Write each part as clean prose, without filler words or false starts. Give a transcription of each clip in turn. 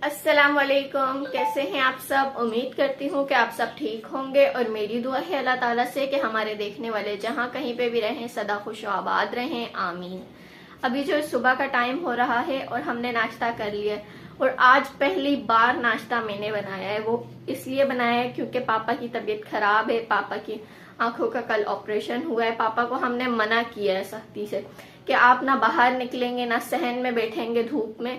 अस्सलाम वालेकुम। कैसे हैं आप सब? उम्मीद करती हूँ कि आप सब ठीक होंगे और मेरी दुआ है अल्लाह ताला से कि हमारे देखने वाले जहाँ कहीं पे भी रहें सदा खुश आबाद रहें, आमीन। अभी जो सुबह का टाइम हो रहा है और हमने नाश्ता कर लिया है और आज पहली बार नाश्ता मैंने बनाया है। वो इसलिए बनाया है क्योंकि पापा की तबीयत खराब है, पापा की आंखों का कल ऑपरेशन हुआ है। पापा को हमने मना किया है सख्ती से कि आप ना बाहर निकलेंगे, ना सहन में बैठेंगे धूप में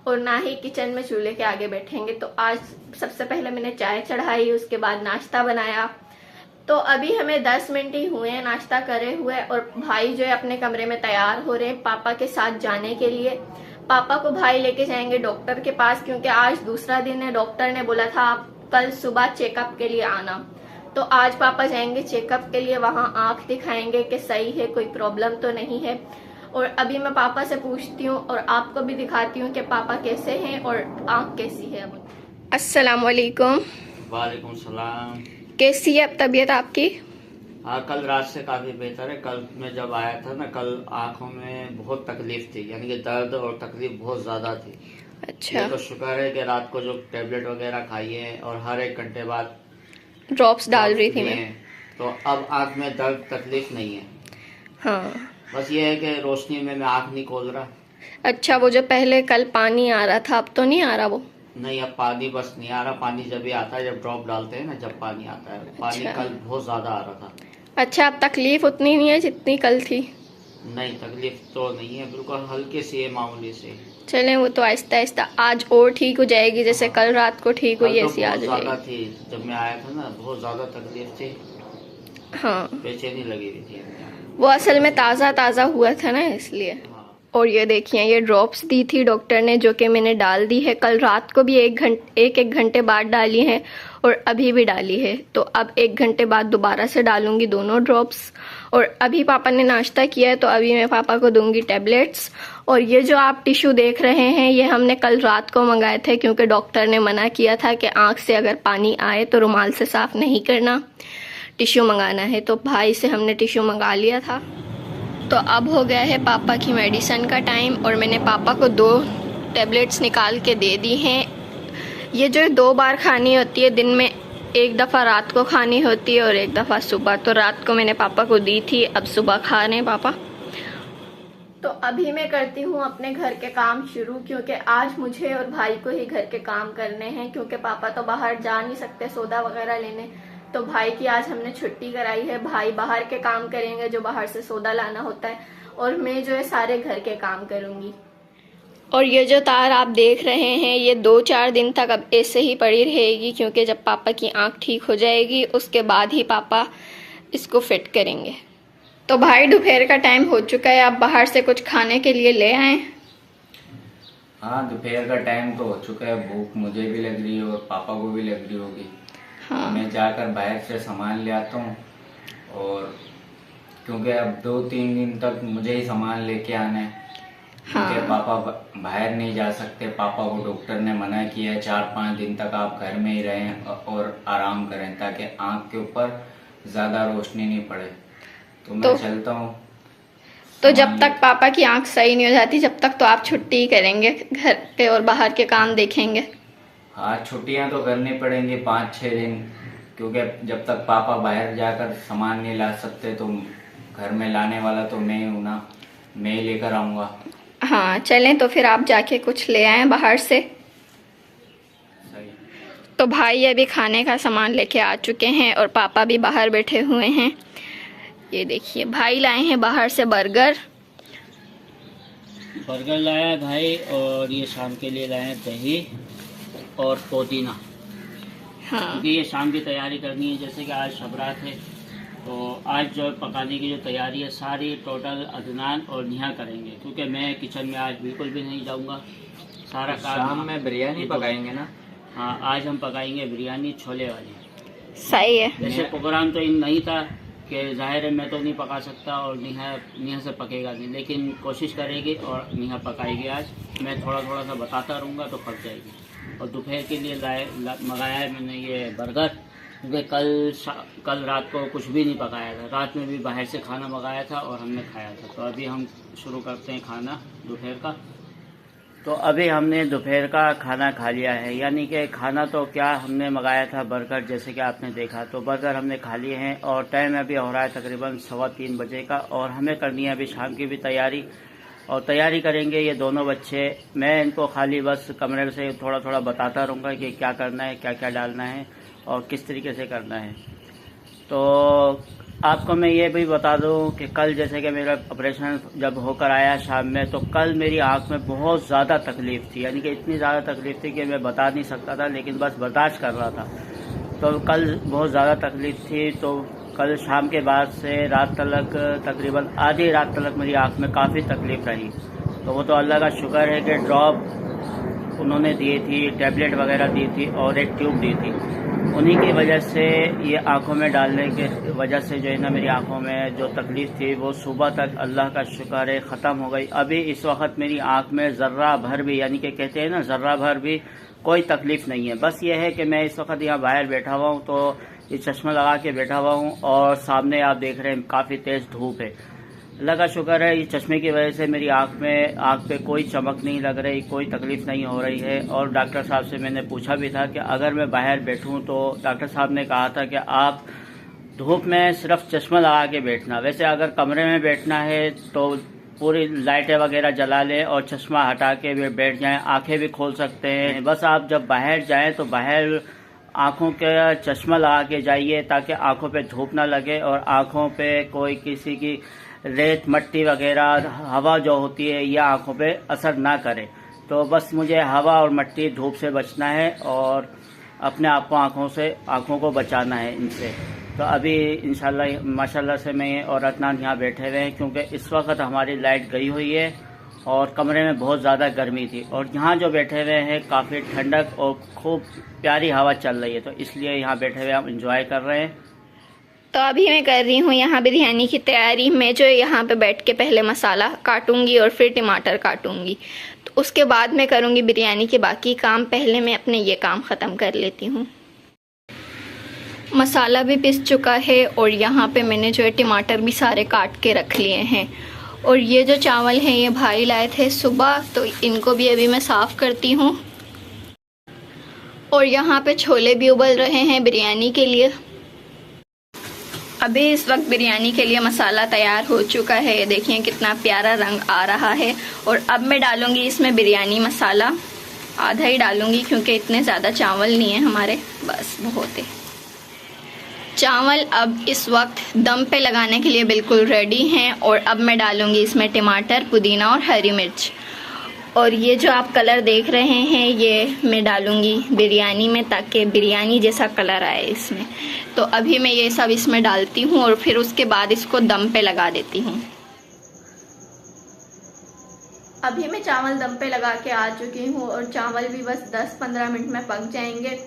और ना ही किचन में चूल्हे के आगे बैठेंगे। तो आज सबसे पहले मैंने चाय चढ़ाई, उसके बाद नाश्ता बनाया। तो अभी हमें 10 मिनट ही हुए हैं नाश्ता करे हुए और भाई जो है अपने कमरे में तैयार हो रहे हैं पापा के साथ जाने के लिए। पापा को भाई लेके जाएंगे डॉक्टर के पास क्योंकि आज दूसरा दिन है। डॉक्टर ने बोला था आप कल सुबह चेकअप के लिए आना। तो आज पापा जाएंगे चेकअप के लिए, वहां आंख दिखाएंगे कि सही है, कोई प्रॉब्लम तो नहीं है। और अभी मैं पापा से पूछती हूँ और आपको भी दिखाती हूँ कि पापा कैसे हैं और आंख कैसी है। अब अस्सलाम वालेकुम। वालेकुम सलाम। कैसी है अब तबीयत आपकी? हाँ, कल रात से काफी बेहतर है। कल मैं जब आया था ना, कल आंखों में बहुत तकलीफ थी, यानी कि दर्द और तकलीफ बहुत ज्यादा थी। अच्छा, ये तो शुक्र है कि रात को जो टेबलेट वगैरह खाई है और हर 1 घंटे बाद ड्रॉप्स डाल रही थी लिए मैं। हैं, तो अब आंख में दर्द तकलीफ नहीं है। हाँ, बस ये है कि रोशनी में मैं आंख नहीं खोल रहा। अच्छा। वो जो पहले कल पानी आ रहा था अब तो नहीं आ रहा वो? नहीं, अब पानी बस नहीं आ रहा। पानी जब भी आता है, जब ड्रॉप डालते हैं ना, जब पानी आता है। पानी अच्छा। कल बहुत ज्यादा आ रहा था। अच्छा, अब तकलीफ उतनी नहीं है जितनी कल थी? नहीं, तकलीफ तो नहीं है, बिल्कुल हल्की सी है, मामूली सी। चलें, वो तो आहिस्ता आहिस्ता आज और ठीक हो जाएगी। जैसे हाँ। कल रात को ठीक हुई कल तो ऐसी आज बहुत हो ज्यादा जाएगी। थी, जब मैं आया था ना बहुत ज्यादा तकलीफ थी, हाँ, बेचैनी लगी हुई थी। वो असल में ताज़ा ताज़ा हुआ था ना इसलिए। हाँ। और ये देखिए, ये ड्रॉप्स दी थी डॉक्टर ने जो कि मैंने डाल दी है। कल रात को भी एक घंटे बाद डाली है और अभी भी डाली है। तो अब 1 घंटे बाद दोबारा से डालूंगी दोनों ड्रॉप्स। और अभी पापा ने नाश्ता किया है तो अभी मैं पापा को दूंगी टैबलेट्स। और ये जो आप टिश्यू देख रहे हैं ये हमने कल रात को मंगाए थे क्योंकि डॉक्टर ने मना किया था कि आँख से अगर पानी आए तो रुमाल से साफ नहीं करना, टिश्यू मंगाना है। तो भाई से हमने टिश्यू मंगा लिया था। तो अब हो गया है पापा की मेडिसिन का टाइम और मैंने पापा को 2 टैबलेट्स निकाल के दे दी हैं। ये जो 2 बार खानी होती है दिन में, एक दफ़ा रात को खानी होती है और एक दफ़ा सुबह। तो रात को मैंने पापा को दी थी, अब सुबह खा रहे हैं पापा। तो अभी मैं करती हूँ अपने घर के काम शुरू क्योंकि आज मुझे और भाई को ही घर के काम करने हैं क्योंकि पापा तो बाहर जा नहीं सकते सौदा वगैरह लेने। तो भाई की आज हमने छुट्टी कराई है। भाई बाहर के काम करेंगे जो बाहर से सौदा लाना होता है और मैं जो है सारे घर के काम करूंगी। और ये जो तार आप देख रहे हैं ये 2-4 दिन तक अब ऐसे ही पड़ी रहेगी क्योंकि जब पापा की आंख ठीक हो जाएगी उसके बाद ही पापा इसको फिट करेंगे। तो भाई दोपहर का टाइम हो चुका है, आप बाहर से कुछ खाने के लिए ले आए? हाँ, दोपहर का टाइम तो हो चुका है। भूख मुझे भी लग रही है और पापा को भी लग रही होगी। हाँ। मैं जाकर बाहर से सामान ले आता हूँ और क्योंकि अब 2-3 दिन तक मुझे ही सामान लेके आना है क्योंकि पापा बाहर नहीं जा सकते। पापा को डॉक्टर ने मना किया है 4-5 दिन तक आप घर में ही रहें और आराम करें ताकि आँख के ऊपर ज्यादा रोशनी नहीं पड़े। तो मैं चलता हूँ। तो जब तक पापा की आंख सही नहीं हो जाती जब तक तो आप छुट्टी ही करेंगे घर पे और बाहर के काम देखेंगे? हाँ, छुट्टियां तो करनी पड़ेंगी 5-6 दिन क्योंकि जब तक पापा बाहर जाकर सामान नहीं ला सकते तो घर में लाने वाला तो मैं ही हूँ ना, मैं ही लेकर आऊँगा। हाँ, चलें तो फिर आप जाके कुछ ले आए बाहर से। सही। तो भाई अभी खाने का सामान लेके आ चुके हैं और पापा भी बाहर बैठे हुए हैं। ये देखिए भाई लाए हैं बाहर से बर्गर लाया है भाई, और ये शाम के लिए लाए हैं दही और पुदीना। हाँ। क्योंकि ये शाम की तैयारी करनी है, जैसे कि आज शबरात है तो आज जो पकाने की जो तैयारी है सारी टोटल अदनान और निहा करेंगे क्योंकि मैं किचन में आज बिल्कुल भी नहीं जाऊंगा। सारा काम शाम में बिरयानी पकाएंगे ना? हाँ, आज हम पकाएंगे बिरयानी छोले वाली। सही है। वैसे प्रोग्राम तो इन नहीं था कि जाहिर है मैं तो नहीं पका सकता और नेहा से पकेगा नहीं, लेकिन कोशिश करेगी और नेहा पकाएगी। आज मैं थोड़ा थोड़ा सा बताता रहूँगा तो पक जाएगी। और दोपहर के लिए मंगाया है मैंने ये बर्गर क्योंकि कल रात को कुछ भी नहीं पकाया था। रात में भी बाहर से खाना मंगाया था और हमने खाया था। तो अभी हम शुरू करते हैं खाना दोपहर का। तो अभी हमने दोपहर का खाना खा लिया है, यानी कि खाना तो क्या हमने मंगाया था बर्गर, जैसे कि आपने देखा, तो बर्गर हमने खा लिए हैं और टाइम अभी हो रहा है तकरीबन 3:15 बजे का और हमें करनी है अभी शाम की भी तैयारी और तैयारी करेंगे ये दोनों बच्चे। मैं इनको खाली बस कमरे से थोड़ा थोड़ा बताता रहूँगा कि क्या करना है, क्या क्या डालना है और किस तरीके से करना है। तो आपको मैं ये भी बता दूं कि कल जैसे कि मेरा ऑपरेशन जब होकर आया शाम में, तो कल मेरी आंख में बहुत ज़्यादा तकलीफ़ थी, यानी कि इतनी ज़्यादा तकलीफ़ थी कि मैं बता नहीं सकता था, लेकिन बस बर्दाश्त कर रहा था। तो कल बहुत ज़्यादा तकलीफ़ थी, तो कल शाम के बाद से रात तक तकरीबन आधी रात तक मेरी आंख में काफ़ी तकलीफ़ रही। तो वो तो अल्लाह का शुक्र है कि ड्रॉप उन्होंने दी थी, टैबलेट वगैरह दी थी और एक ट्यूब दी थी। उन्हीं की वजह से ये आंखों में डालने के वजह से जो है ना मेरी आंखों में जो तकलीफ़ थी वो सुबह तक अल्लाह का शुक्र है ख़त्म हो गई। अभी इस वक्त मेरी आंख में ज़र्रा भर भी, यानी कि कहते हैं ना ज़र्रा भर भी कोई तकलीफ़ नहीं है। बस ये है कि मैं इस वक्त यहाँ बाहर बैठा हुआ हूँ, तो ये चश्मा लगा के बैठा हुआ हूँ और सामने आप देख रहे हैं काफ़ी तेज़ धूप है। अल्लाह का शुक्र है, ये चश्मे की वजह से मेरी आंख पे कोई चमक नहीं लग रही, कोई तकलीफ़ नहीं हो रही है। और डॉक्टर साहब से मैंने पूछा भी था कि अगर मैं बाहर बैठूं, तो डॉक्टर साहब ने कहा था कि आप धूप में सिर्फ चश्मा लगा के बैठना। वैसे अगर कमरे में बैठना है तो पूरी लाइटें वगैरह जला लें और चश्मा हटा के बैठ जाएं, आंखें भी खोल सकते हैं। बस आप जब बाहर जाएं तो बाहर आँखों के चश्मा लगा के जाइए ताकि आँखों पे धूप ना लगे और आँखों पे कोई किसी की रेत मट्टी वगैरह हवा जो होती है यह आँखों पे असर ना करे। तो बस मुझे हवा और मट्टी धूप से बचना है और अपने आप को आँखों को बचाना है इनसे। तो अभी इंशाल्लाह माशाल्लाह से मैं और अदनान यहाँ बैठे हुए हैं, क्योंकि इस वक्त हमारी लाइट गई हुई है और कमरे में बहुत ज़्यादा गर्मी थी और यहाँ जो बैठे हुए हैं काफ़ी ठंडक और खूब प्यारी हवा चल रही है, तो इसलिए यहाँ बैठे हुए हम इंजॉय कर रहे हैं। तो अभी मैं कर रही हूँ यहाँ बिरयानी की तैयारी। मैं जो यहाँ पे बैठ के पहले मसाला काटूंगी और फिर टमाटर काटूंगी, तो उसके बाद मैं करूँगी बिरयानी के बाकी काम। पहले मैं अपने ये काम ख़त्म कर लेती हूँ। मसाला भी पिस चुका है और यहाँ पे मैंने जो है टमाटर भी सारे काट के रख लिए हैं। और ये जो चावल हैं ये भाई लाए थे सुबह, तो इनको भी अभी मैं साफ़ करती हूँ। और यहाँ पे छोले भी उबल रहे हैं बिरयानी के लिए। अभी इस वक्त बिरयानी के लिए मसाला तैयार हो चुका है, ये देखिए कितना प्यारा रंग आ रहा है। और अब मैं डालूँगी इसमें बिरयानी मसाला, आधा ही डालूँगी क्योंकि इतने ज़्यादा चावल नहीं है हमारे, बस बहुत है। चावल अब इस वक्त दम पे लगाने के लिए बिल्कुल रेडी हैं। और अब मैं डालूँगी इसमें टमाटर, पुदीना और हरी मिर्च। और ये जो आप कलर देख रहे हैं ये मैं डालूँगी बिरयानी में ताकि बिरयानी जैसा कलर आए इसमें। तो अभी मैं ये सब इसमें डालती हूँ और फिर उसके बाद इसको दम पे लगा देती हूँ। अभी मैं चावल दम पे लगा के आ चुकी हूँ और चावल भी बस 10-15 मिनट में पक जाएंगे।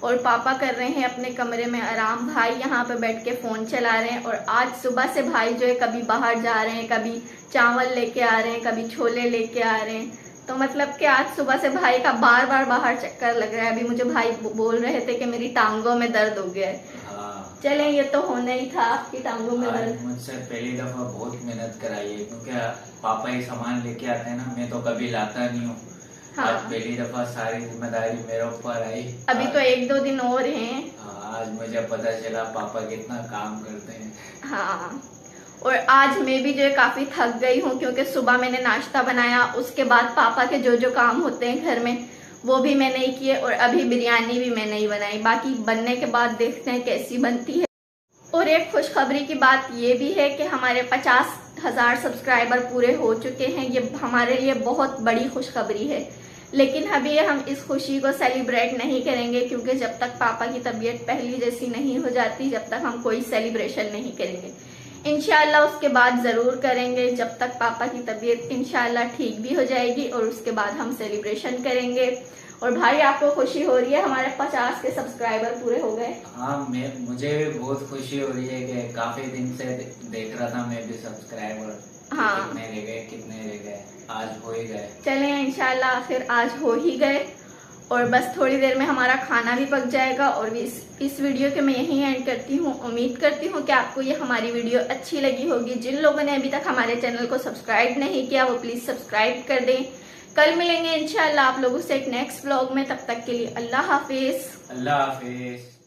और पापा कर रहे हैं अपने कमरे में आराम, भाई यहाँ पे बैठ के फ़ोन चला रहे हैं। और आज सुबह से भाई जो है कभी बाहर जा रहे हैं, कभी चावल लेके आ रहे हैं, कभी छोले लेके आ रहे हैं। तो मतलब कि आज सुबह से भाई का बार बार बाहर चक्कर लग रहा है। अभी मुझे भाई बोल रहे थे कि मेरी टांगों में दर्द हो गया है। चले ये तो होना ही था, आपकी टांगों में दर्द। मुझसे पहली दफा बहुत मेहनत कराई है, क्योंकि पापा ही सामान लेके आते हैं ना, मैं तो कभी लाता नहीं हूँ। हाँ। आज पहली दफा सारी जिम्मेदारी मेरे ऊपर आई। अभी तो 1-2 दिन और हैं। आज मुझे पता चला पापा कितना काम करते हैं। हाँ, और आज मैं भी जो है काफ़ी थक गई हूँ क्योंकि सुबह मैंने नाश्ता बनाया, उसके बाद पापा के जो जो काम होते हैं घर में वो भी मैं नहीं किए और अभी बिरयानी भी मैं नहीं बनाई। बाकी बनने के बाद देखते हैं कैसी बनती है। और एक खुशखबरी की बात ये भी है कि हमारे 50,000 सब्सक्राइबर पूरे हो चुके हैं। ये हमारे लिए बहुत बड़ी खुशखबरी है, लेकिन अभी हम इस खुशी को सेलिब्रेट नहीं करेंगे क्योंकि जब तक पापा की तबीयत पहली जैसी नहीं हो जाती जब तक हम कोई सेलिब्रेशन नहीं करेंगे। इंशाल्लाह उसके बाद ज़रूर करेंगे, जब तक पापा की तबीयत इंशाल्लाह ठीक भी हो जाएगी और उसके बाद हम सेलिब्रेशन करेंगे। और भाई आपको खुशी हो रही है हमारे 50 के सब्सक्राइबर पूरे हो गए? हाँ, मुझे भी बहुत खुशी हो रही है कि काफी दिन से देख रहा था मैं भी सब्सक्राइबर। हाँ, कितने रह गए, आज हो ही गए। चलें इंशाल्लाह फिर आज हो ही गए और बस थोड़ी देर में हमारा खाना भी पक जाएगा। और इस वीडियो के मैं यहीं एंड करती हूँ। उम्मीद करती हूँ कि आपको ये हमारी वीडियो अच्छी लगी होगी। जिन लोगों ने अभी तक हमारे चैनल को सब्सक्राइब नहीं किया वो प्लीज़ सब्सक्राइब कर दें, कल मिलेंगे इंशाल्लाह आप लोगों से एक नेक्स्ट व्लॉग में। तब तक के लिए अल्लाह हाफिज। अल्लाह हाफिज।